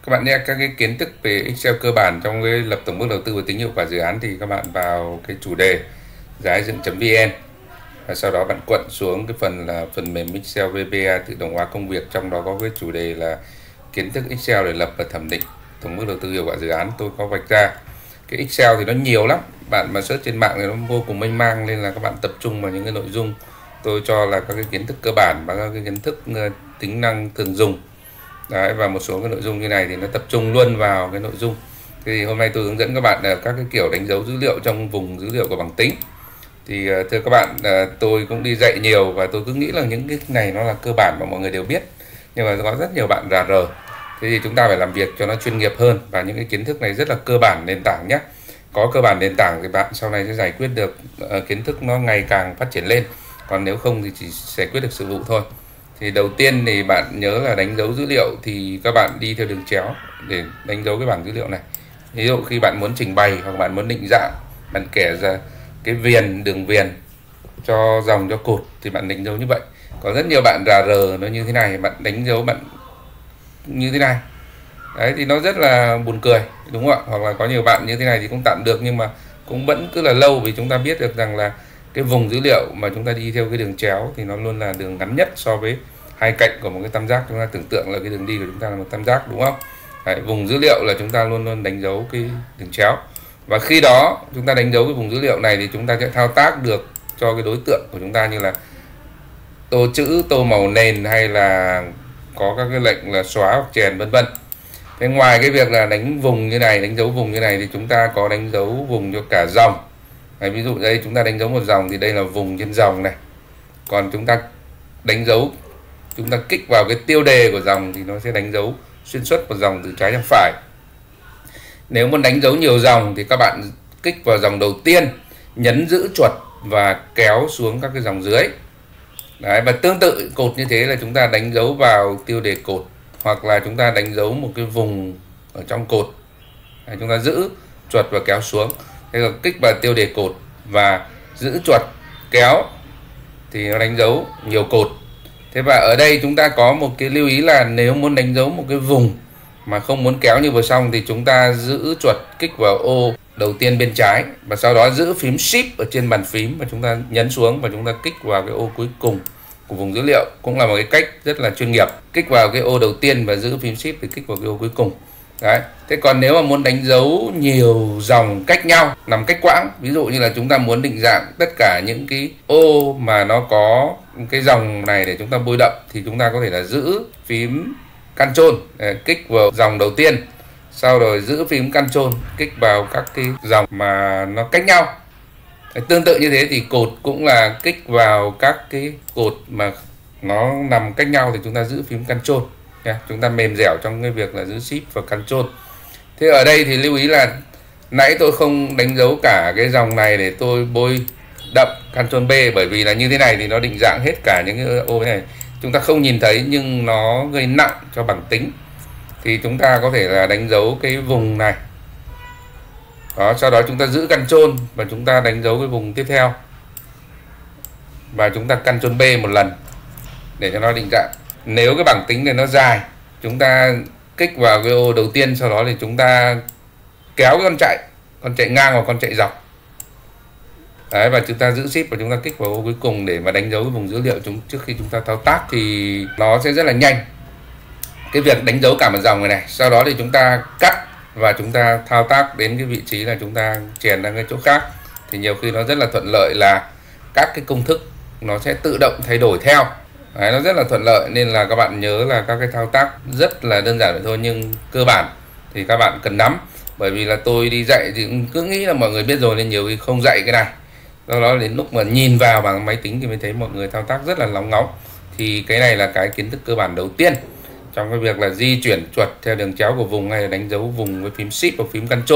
Các bạn nhé, các cái kiến thức về Excel cơ bản trong cái lập tổng mức đầu tư và tính hiệu quả dự án thì các bạn vào cái chủ đề giá dựng.vn và sau đó bạn quận xuống cái phần là phần mềm Excel VBA tự động hóa công việc, trong đó có cái chủ đề là kiến thức Excel để lập và thẩm định tổng mức đầu tư hiệu quả dự án. Tôi có vạch ra cái Excel thì nó nhiều lắm, bạn mà search trên mạng thì nó vô cùng mênh mang, nên là các bạn tập trung vào những cái nội dung tôi cho là các cái kiến thức cơ bản và các cái kiến thức tính năng thường dùng. Đấy, và một số cái nội dung như này thì nó tập trung luôn vào cái nội dung. Thì hôm nay tôi hướng dẫn các bạn các cái kiểu đánh dấu dữ liệu trong vùng dữ liệu của bảng tính. Thì thưa các bạn, tôi cũng đi dạy nhiều và tôi cứ nghĩ là những cái này nó là cơ bản mà mọi người đều biết, nhưng mà có rất nhiều bạn rà rờ. Thế thì chúng ta phải làm việc cho nó chuyên nghiệp hơn, và những cái kiến thức này rất là cơ bản nền tảng nhé. Có cơ bản nền tảng thì bạn sau này sẽ giải quyết được kiến thức nó ngày càng phát triển lên, còn nếu không thì chỉ giải quyết được sự vụ thôi. Thì đầu tiên thì bạn nhớ là đánh dấu dữ liệu thì các bạn đi theo đường chéo để đánh dấu cái bảng dữ liệu này. Ví dụ khi bạn muốn trình bày hoặc bạn muốn định dạng, bạn kẻ ra cái viền, đường viền cho dòng cho cột thì bạn đánh dấu như vậy. Có rất nhiều bạn rà rờ nó như thế này, bạn đánh dấu bạn như thế này. Đấy thì nó rất là buồn cười, đúng không ạ? Hoặc là có nhiều bạn như thế này thì cũng tạm được, nhưng mà cũng vẫn cứ là lâu, vì chúng ta biết được rằng là cái vùng dữ liệu mà chúng ta đi theo cái đường chéo thì nó luôn là đường ngắn nhất so với hai cạnh của một cái tam giác. Chúng ta tưởng tượng là cái đường đi của chúng ta là một tam giác, đúng không? Đấy, vùng dữ liệu là chúng ta luôn luôn đánh dấu cái đường chéo, và khi đó chúng ta đánh dấu cái vùng dữ liệu này thì chúng ta sẽ thao tác được cho cái đối tượng của chúng ta, như là tô chữ, tô màu nền, hay là có các cái lệnh là xóa hoặc chèn vân vân. Thế ngoài cái việc là đánh vùng như này, đánh dấu vùng như này, thì chúng ta có đánh dấu vùng cho cả dòng. Đấy, ví dụ đây chúng ta đánh dấu một dòng thì đây là vùng trên dòng này. Còn chúng ta đánh dấu, chúng ta kích vào cái tiêu đề của dòng thì nó sẽ đánh dấu xuyên suốt một dòng từ trái sang phải. Nếu muốn đánh dấu nhiều dòng thì các bạn kích vào dòng đầu tiên, nhấn giữ chuột và kéo xuống các cái dòng dưới. Đấy, và tương tự cột như thế là chúng ta đánh dấu vào tiêu đề cột, hoặc là chúng ta đánh dấu một cái vùng ở trong cột. Đấy, chúng ta giữ chuột và kéo xuống. Thế rồi kích vào tiêu đề cột và giữ chuột kéo thì nó đánh dấu nhiều cột. Thế và ở đây chúng ta có một cái lưu ý là nếu muốn đánh dấu một cái vùng mà không muốn kéo như vừa xong thì chúng ta giữ chuột kích vào ô đầu tiên bên trái, và sau đó giữ phím Shift ở trên bàn phím và chúng ta nhấn xuống và chúng ta kích vào cái ô cuối cùng của vùng dữ liệu. Cũng là một cái cách rất là chuyên nghiệp. Kích vào cái ô đầu tiên và giữ phím Shift để kích vào cái ô cuối cùng. Đấy. Thế còn nếu mà muốn đánh dấu nhiều dòng cách nhau, nằm cách quãng, ví dụ như là chúng ta muốn định dạng tất cả những cái ô mà nó có cái dòng này để chúng ta bôi đậm, thì chúng ta có thể là giữ phím Ctrl kích vào dòng đầu tiên, sau rồi giữ phím Ctrl kích vào các cái dòng mà nó cách nhau. Tương tự như thế thì cột cũng là kích vào các cái cột mà nó nằm cách nhau thì chúng ta giữ phím Ctrl. Chúng ta mềm dẻo trong cái việc là giữ Shift và Ctrl. Thế ở đây thì lưu ý là nãy tôi không đánh dấu cả cái dòng này để tôi bôi đậm Ctrl B, bởi vì là như thế này thì nó định dạng hết cả những cái ô này, chúng ta không nhìn thấy nhưng nó gây nặng cho bảng tính. Thì chúng ta có thể là đánh dấu cái vùng này đó, sau đó chúng ta giữ Ctrl và chúng ta đánh dấu cái vùng tiếp theo, và chúng ta Ctrl B một lần để cho nó định dạng. Nếu cái bảng tính này nó dài, chúng ta kích vào cái ô đầu tiên, sau đó thì chúng ta kéo cái con chạy ngang hoặc con chạy dọc. Đấy, và chúng ta giữ Shift và chúng ta kích vào ô cuối cùng để mà đánh dấu cái vùng dữ liệu trước khi chúng ta thao tác thì nó sẽ rất là nhanh. Cái việc đánh dấu cả một dòng này, sau đó thì chúng ta cắt và chúng ta thao tác đến cái vị trí là chúng ta chèn sang cái chỗ khác, thì nhiều khi nó rất là thuận lợi là các cái công thức nó sẽ tự động thay đổi theo. Đấy, nó rất là thuận lợi, nên là các bạn nhớ là các cái thao tác rất là đơn giản vậy thôi, nhưng cơ bản thì các bạn cần nắm. Bởi vì là tôi đi dạy thì cứ nghĩ là mọi người biết rồi nên nhiều khi không dạy cái này. Do đó đến lúc mà nhìn vào bằng máy tính thì mới thấy mọi người thao tác rất là lóng ngóng. Thì cái này là cái kiến thức cơ bản đầu tiên trong cái việc là di chuyển chuột theo đường chéo của vùng, hay là đánh dấu vùng với phím Shift và phím Ctrl,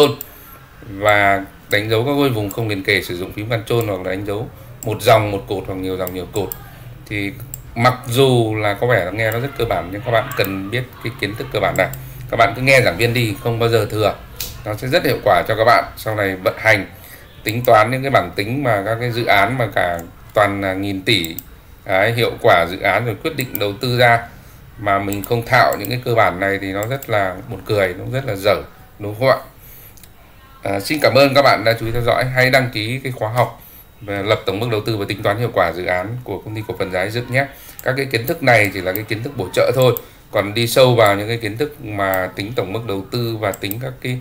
và đánh dấu các cái vùng không liền kề sử dụng phím Ctrl, hoặc là đánh dấu một dòng một cột hoặc nhiều dòng nhiều cột. Thì mặc dù là có vẻ là nghe nó rất cơ bản, nhưng các bạn cần biết cái kiến thức cơ bản này. Các bạn cứ nghe giảng viên đi, không bao giờ thừa. Nó sẽ rất hiệu quả cho các bạn sau này vận hành, tính toán những cái bảng tính mà các cái dự án mà cả toàn là nghìn tỷ. Đấy, hiệu quả dự án rồi quyết định đầu tư ra mà mình không thạo những cái cơ bản này thì nó rất là buồn cười, nó rất là dở, đúng không ạ? Xin cảm ơn các bạn đã chú ý theo dõi. Hãy đăng ký cái khóa học về lập tổng mức đầu tư và tính toán hiệu quả dự án của công ty cổ phần Giá Dựng nhé. Các cái kiến thức này chỉ là cái kiến thức bổ trợ thôi. Còn đi sâu vào những cái kiến thức mà tính tổng mức đầu tư và tính các cái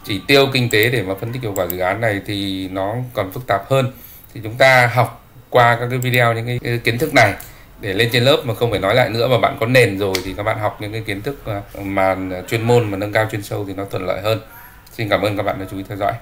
chỉ tiêu kinh tế để mà phân tích hiệu quả dự án này thì nó còn phức tạp hơn. Thì chúng ta học qua các cái video những cái kiến thức này để lên trên lớp mà không phải nói lại nữa, mà bạn có nền rồi thì các bạn học những cái kiến thức mà chuyên môn mà nâng cao chuyên sâu thì nó thuận lợi hơn. Xin cảm ơn các bạn đã chú ý theo dõi.